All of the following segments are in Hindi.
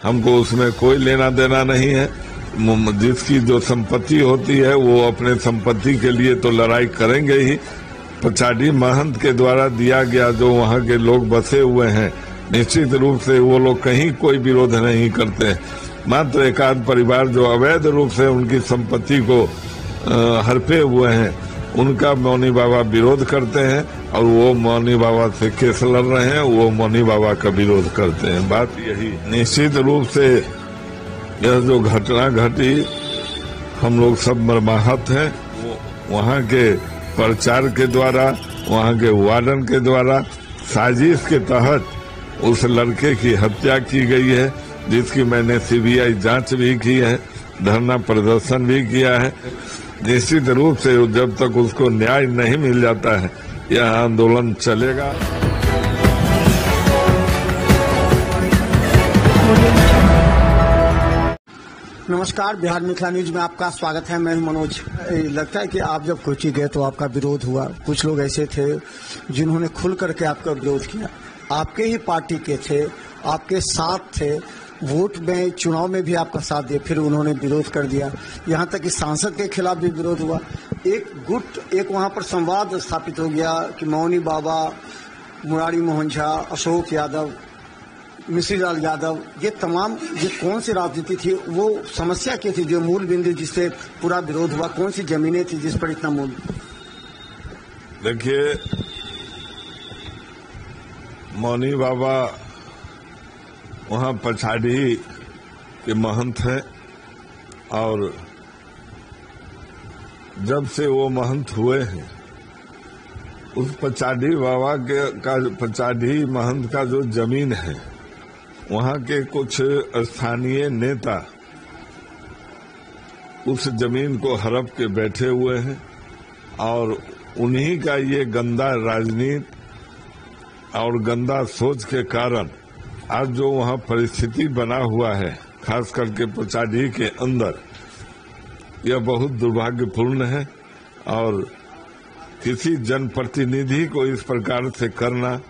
हमको उसमें कोई लेना देना नहीं है। जिसकी जो संपत्ति होती है वो अपने संपत्ति के लिए तो लड़ाई करेंगे ही। पचाडी महंत के द्वारा दिया गया जो वहाँ के लोग बसे हुए हैं, निश्चित रूप से वो लोग कहीं कोई विरोध नहीं करते। मात्र एकाध परिवार जो अवैध रूप से उनकी संपत्ति को हड़पे हुए हैं, उनका मौनी बाबा विरोध करते हैं और वो मौनी बाबा से केस लड़ रहे हैं, वो मौनी बाबा का विरोध करते हैं। बात यही, निश्चित रूप से यह जो घटना घटी, हम लोग सब मर्माहत हैं। वहाँ के प्रचार के द्वारा, वहाँ के वार्डन के द्वारा साजिश के तहत उस लड़के की हत्या की गई है, जिसकी मैंने सीबीआई जांच भी की है, धरना प्रदर्शन भी किया है। निश्चित रूप से जब तक उसको न्याय नहीं मिल जाता है, यह आंदोलन चलेगा। नमस्कार, बिहार मिथिला न्यूज में आपका स्वागत है। मैं मनोज। लगता है कि आप जब कोची गए तो आपका विरोध हुआ। कुछ लोग ऐसे थे जिन्होंने खुल करके आपका विरोध किया, आपके ही पार्टी के थे, आपके साथ थे, वोट में चुनाव में भी आपका साथ दिया, फिर उन्होंने विरोध कर दिया। यहाँ तक कि सांसद के खिलाफ भी विरोध हुआ। एक वहाँ पर संवाद स्थापित हो गया कि मौनी बाबा, मुरारी मोहन झा, अशोक यादव, मिश्री लाल यादव, ये तमाम ये कौन सी राजनीति थी? वो समस्या क्या थी जो मूल बिंदु जिससे पूरा विरोध हुआ? कौन सी जमीनें थी जिस पर इतना मूल? देखिए, मौनी बाबा वहाँ पछाड़ी के महंत हैं और जब से वो महंत हुए हैं, उस पछाड़ी बाबा पछाड़ी महंत का जो जमीन है, वहाँ के कुछ स्थानीय नेता उस जमीन को हड़प के बैठे हुए हैं और उन्हीं का ये गंदा राजनीति और गंदा सोच के कारण आज जो वहाँ परिस्थिति बना हुआ है, खास करके पचाडी के अंदर, यह बहुत दुर्भाग्यपूर्ण है। और किसी जनप्रतिनिधि को इस प्रकार से करना,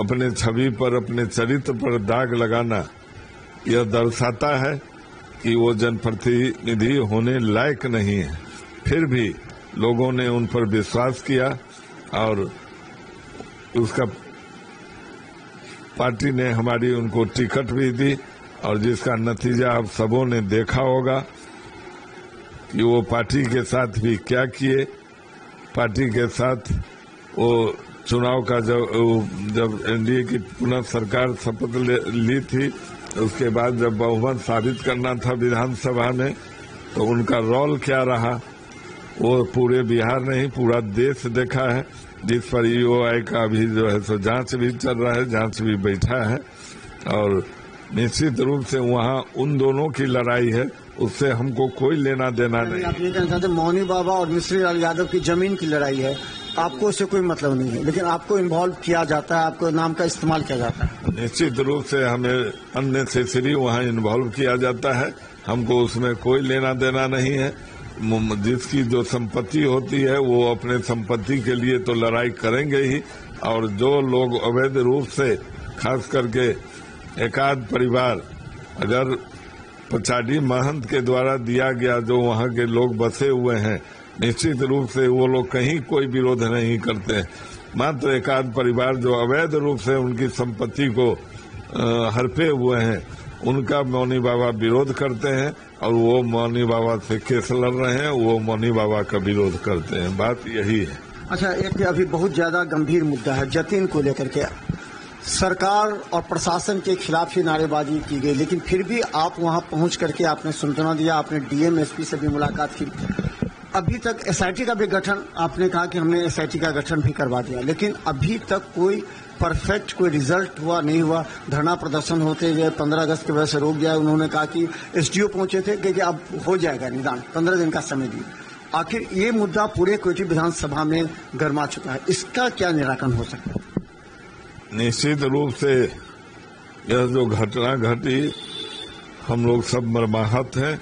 अपने छवि पर, अपने चरित्र पर दाग लगाना, यह दर्शाता है कि वो जनप्रतिनिधि होने लायक नहीं है। फिर भी लोगों ने उन पर विश्वास किया और उसका पार्टी ने हमारी उनको टिकट भी दी और जिसका नतीजा आप सबों ने देखा होगा कि वो पार्टी के साथ भी क्या किए। पार्टी के साथ वो चुनाव का जब एनडीए की पुनः सरकार शपथ ली थी, उसके बाद जब बहुमत साबित करना था विधानसभा में, तो उनका रोल क्या रहा वो पूरे बिहार नहीं पूरा देश देखा है। जिस पर ईओआई का अभी जो है सो जांच भी चल रहा है, जांच भी बैठा है और निश्चित रूप से वहाँ उन दोनों की लड़ाई है, उससे हमको कोई लेना देना नहीं। आप ये कहना चाहते मौनी बाबा और मिश्री लाल यादव की जमीन की लड़ाई है, आपको उससे कोई मतलब नहीं है, लेकिन आपको इन्वॉल्व किया जाता है, आपको नाम का इस्तेमाल किया जाता है। निश्चित रूप से हमें अननेसेसरी वहाँ इन्वॉल्व किया जाता है, हमको उसमें कोई लेना देना नहीं है। जिसकी जो संपत्ति होती है वो अपने संपत्ति के लिए तो लड़ाई करेंगे ही, और जो लोग अवैध रूप से, खास करके एकाध परिवार, अगर पचाडी महंत के द्वारा दिया गया जो वहाँ के लोग बसे हुए हैं, निश्चित रूप से वो लोग कहीं कोई विरोध नहीं करते। मात्र एकाध परिवार जो अवैध रूप से उनकी संपत्ति को हड़पे हुए हैं, उनका मौनी बाबा विरोध करते हैं और वो मौनी बाबा से केस लड़ रहे हैं, वो मौनी बाबा का विरोध करते हैं। बात यही है। अच्छा, एक अभी बहुत ज्यादा गंभीर मुद्दा है जतीन को लेकर के। सरकार और प्रशासन के खिलाफ ही नारेबाजी की गई, लेकिन फिर भी आप वहां पहुंच करके आपने सांत्वना दिया, आपने डीएम एसपी से भी मुलाकात की। अभी तक एसआईटी का भी गठन, आपने कहा कि हमने एसआईटी का गठन भी करवा दिया, लेकिन अभी तक कोई परफेक्ट कोई रिजल्ट हुआ नहीं हुआ। धरना प्रदर्शन होते गए, 15 अगस्त की वजह से रोक गया। उन्होंने कहा कि एसडीओ पहुंचे थे कि अब हो जाएगा निदान, 15 दिन का समय दिए। आखिर ये मुद्दा पूरे कोची विधानसभा में गरमा चुका है, इसका क्या निराकरण हो सकता है? निश्चित रूप से यह जो घटना घटी, हम लोग सब मर्माहत हैं,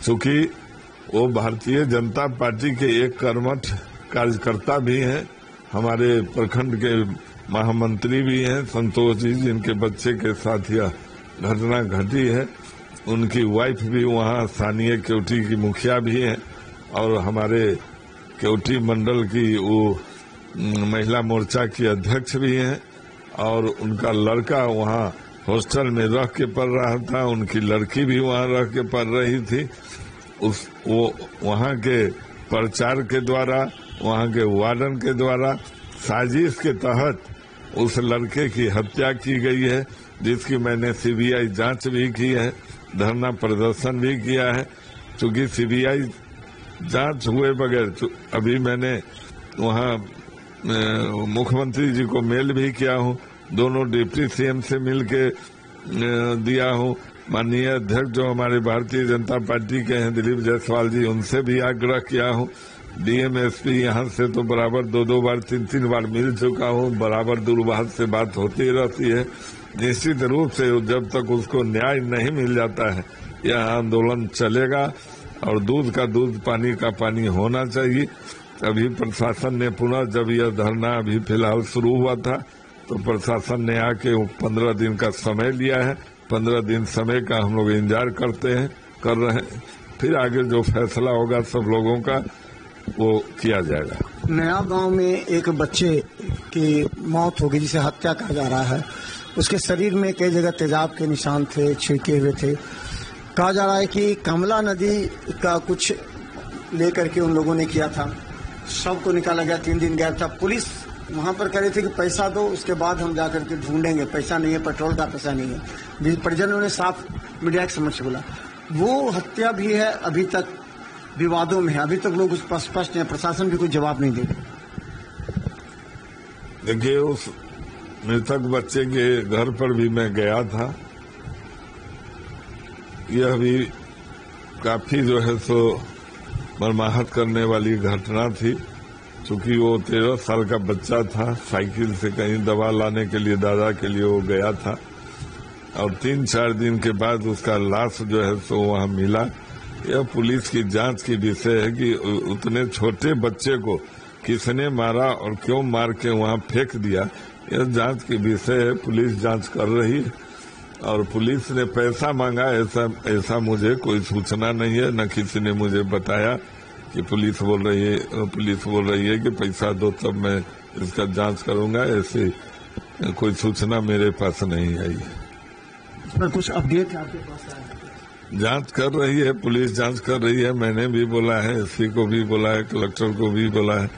चूंकि वो भारतीय जनता पार्टी के एक कर्मठ कार्यकर्ता भी हैं, हमारे प्रखंड के महामंत्री भी हैं संतोष जी, जिनके बच्चे के साथ यह घटना घटी है। उनकी वाइफ भी वहाँ स्थानीय केवटी की मुखिया भी है और हमारे केवटी मंडल की वो महिला मोर्चा की अध्यक्ष भी हैं और उनका लड़का वहाँ हॉस्टल में रह के पढ़ रहा था, उनकी लड़की भी वहाँ रह के पढ़ रही थी। वो वहाँ के प्रचार के द्वारा, वहाँ के वार्डन के द्वारा साजिश के तहत उस लड़के की हत्या की गई है, जिसकी मैंने सीबीआई जांच भी की है, धरना प्रदर्शन भी किया है। चूंकि सीबीआई जांच हुए बगैर अभी मैंने वहाँ मुख्यमंत्री जी को मेल भी किया हूँ, दोनों डिप्टी सीएम से मिल के दिया हूँ। माननीय अध्यक्ष जो हमारे भारतीय जनता पार्टी के हैं दिलीप जायसवाल जी, उनसे भी आग्रह किया हूँ। डीएम एसपी यहाँ से तो बराबर दो बार तीन बार मिल चुका हूँ, बराबर दूरभाष से बात होती रहती है। निश्चित रूप से जब तक उसको न्याय नहीं मिल जाता है यह आंदोलन चलेगा और दूध का दूध पानी का पानी होना चाहिए। अभी प्रशासन ने पुनः जब यह धरना अभी फिलहाल शुरू हुआ था तो प्रशासन ने आके 15 दिन का समय लिया है। 15 दिन समय का हम लोग इंतजार कर रहे हैं। फिर आगे जो फैसला होगा सब लोगों का वो किया जाएगा। नया गांव में एक बच्चे की मौत हो गई जिसे हत्या कहा जा रहा है। उसके शरीर में कई जगह तेजाब के निशान थे, छिड़के हुए थे। कहा जा रहा है कि कमला नदी का कुछ लेकर के उन लोगों ने किया था। शव को निकाला गया, 3 दिन गया था। पुलिस वहां पर कह रही थी कि पैसा दो, उसके बाद हम जाकर के ढूंढेंगे। पैसा नहीं है, पेट्रोल का पैसा नहीं है। परिजनों ने साफ मीडिया के समक्ष बोला। वो हत्या भी है, अभी तक विवादों में है, अभी तक लोग उस पर स्पष्ट हैं, प्रशासन भी कोई जवाब नहीं दे रहा। देखिए, उस मृतक बच्चे के घर पर भी मैं गया था। यह भी काफी जो है सो मर्माहत करने वाली घटना थी, क्योंकि वो 13 साल का बच्चा था। साइकिल से कहीं दवा लाने के लिए दादा के लिए वो गया था और 3-4 दिन के बाद उसका लाश जो है सो वहाँ मिला। यह पुलिस की जांच की विषय है कि उतने छोटे बच्चे को किसने मारा और क्यों मार के वहाँ फेंक दिया, यह जांच की विषय है। पुलिस जांच कर रही है और पुलिस ने पैसा मांगा ऐसा मुझे कोई सूचना नहीं है, न किसी ने मुझे बताया कि पुलिस बोल रही है कि पैसा दो तब मैं इसका जांच करूंगा। ऐसी कोई सूचना मेरे पास नहीं आई है। पर कुछ अपडेट आपके पास आया? जांच कर रही है पुलिस, जांच कर रही है। मैंने भी बोला है, एसपी को भी बोला है, कलेक्टर को भी बोला है,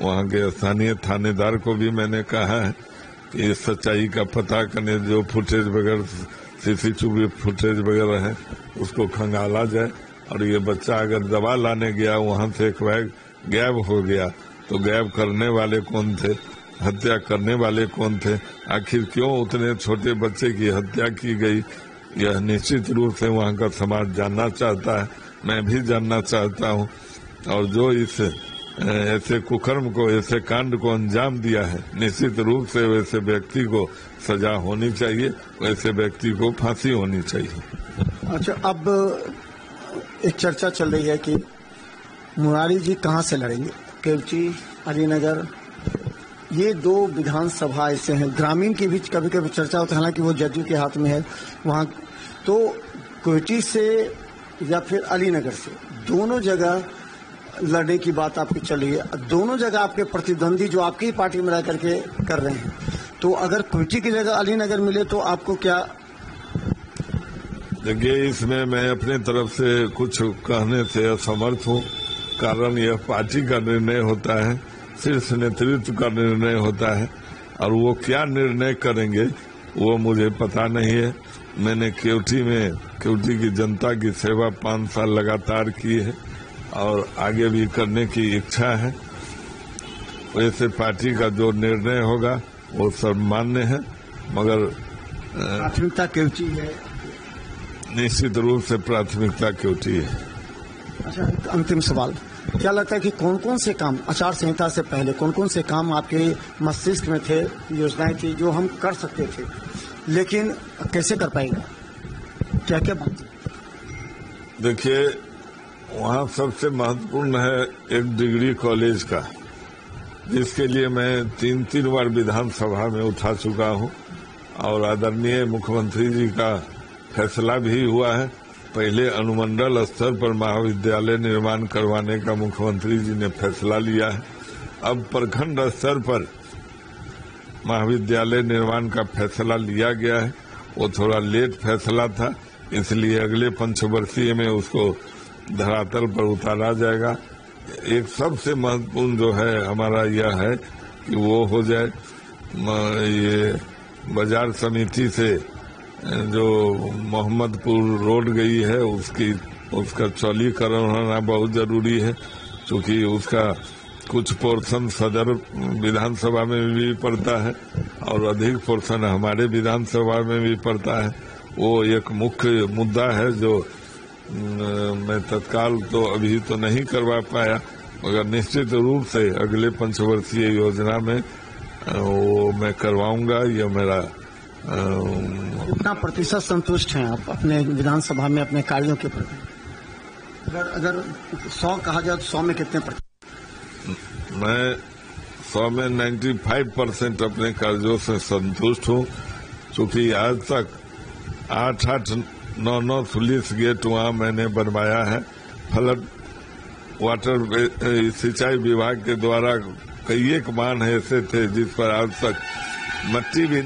वहाँ के स्थानीय थानेदार को भी मैंने कहा है कि इस सच्चाई का पता करने, जो फुटेज वगैरह सीसीटीवी फुटेज वगैरह है उसको खंगाला जाए। और ये बच्चा अगर दवा लाने गया, वहाँ से एक बैग गायब हो गया तो गायब करने वाले कौन थे, हत्या करने वाले कौन थे, आखिर क्यों उतने छोटे बच्चे की हत्या की गई, यह निश्चित रूप से वहाँ का समाज जानना चाहता है, मैं भी जानना चाहता हूँ। और जो इस ऐसे कुकर्म को, ऐसे कांड को अंजाम दिया है, निश्चित रूप से वैसे व्यक्ति को सजा होनी चाहिए, वैसे व्यक्ति को फांसी होनी चाहिए। अच्छा, अब एक चर्चा चल रही है कि मुरारी जी कहाँ से लड़ेंगे, केवटी, अलीनगर, ये 2 विधानसभा ऐसे हैं। ग्रामीण की भी कभी कभी चर्चा होती है, हालांकि वो जदयू के हाथ में है वहाँ। तो केवटी से या फिर अलीनगर से, दोनों जगह लड़ने की बात आपकी चल रही है। दोनों जगह आपके प्रतिद्वंदी जो आपकी ही पार्टी में रह करके कर रहे हैं, तो अगर केवटी की जगह अलीनगर मिले तो आपको क्या? देखिए, इसमें मैं अपने तरफ से कुछ कहने से असमर्थ हूँ। कारण यह पार्टी का निर्णय होता है, शीर्ष नेतृत्व का निर्णय होता है और वो क्या निर्णय करेंगे वो मुझे पता नहीं है। मैंने केवटी की जनता की सेवा 5 साल लगातार की है और आगे भी करने की इच्छा है। वैसे पार्टी का जो निर्णय होगा वो सम्मान्य है, मगर प्राथमिकता केवटी है। निश्चित रूप से प्राथमिकता केवटी है। अच्छा, अंतिम सवाल, क्या लगता है कि कौन कौन से काम आचार संहिता से पहले कौन कौन से काम आपके मस्तिष्क में थे, योजनाएं थी जो हम कर सकते थे, लेकिन कैसे कर पाएगा, क्या क्या बात? देखिए, वहाँ सबसे महत्वपूर्ण है एक डिग्री कॉलेज का, जिसके लिए मैं 3 बार विधानसभा में उठा चुका हूँ और आदरणीय मुख्यमंत्री जी का फैसला भी हुआ है। पहले अनुमंडल स्तर पर महाविद्यालय निर्माण करवाने का मुख्यमंत्री जी ने फैसला लिया है। अब प्रखंड स्तर पर महाविद्यालय निर्माण का फैसला लिया गया है। वो थोड़ा लेट फैसला था, इसलिए अगले पंचवर्षीय में उसको धरातल पर उतारा जाएगा। एक सबसे महत्वपूर्ण जो है हमारा यह है कि वो हो जाए, ये बाजार समिति से जो मोहम्मदपुर रोड गई है उसका चौड़ीकरण होना बहुत जरूरी है, क्योंकि उसका कुछ पोर्शन सदर विधानसभा में भी पड़ता है और अधिक पोर्शन हमारे विधानसभा में भी पड़ता है। वो एक मुख्य मुद्दा है जो मैं तत्काल तो अभी तो नहीं करवा पाया, मगर निश्चित रूप से अगले पंचवर्षीय योजना में वो मैं करवाऊंगा। ये मेरा कितना प्रतिशत संतुष्ट हैं आप अपने विधानसभा में अपने कार्यों के प्रति? अगर 100 कहा जाए तो 100 में कितने प्रतिशत? मैं 100 में 95% अपने कार्यों से संतुष्ट हूँ, क्योंकि आज तक 8-9 स्लुइस गेट वहाँ मैंने बनवाया है। फ्लड वाटर सिंचाई विभाग के द्वारा कई एक मान ऐसे थे जिस पर आज तक मट्टी भी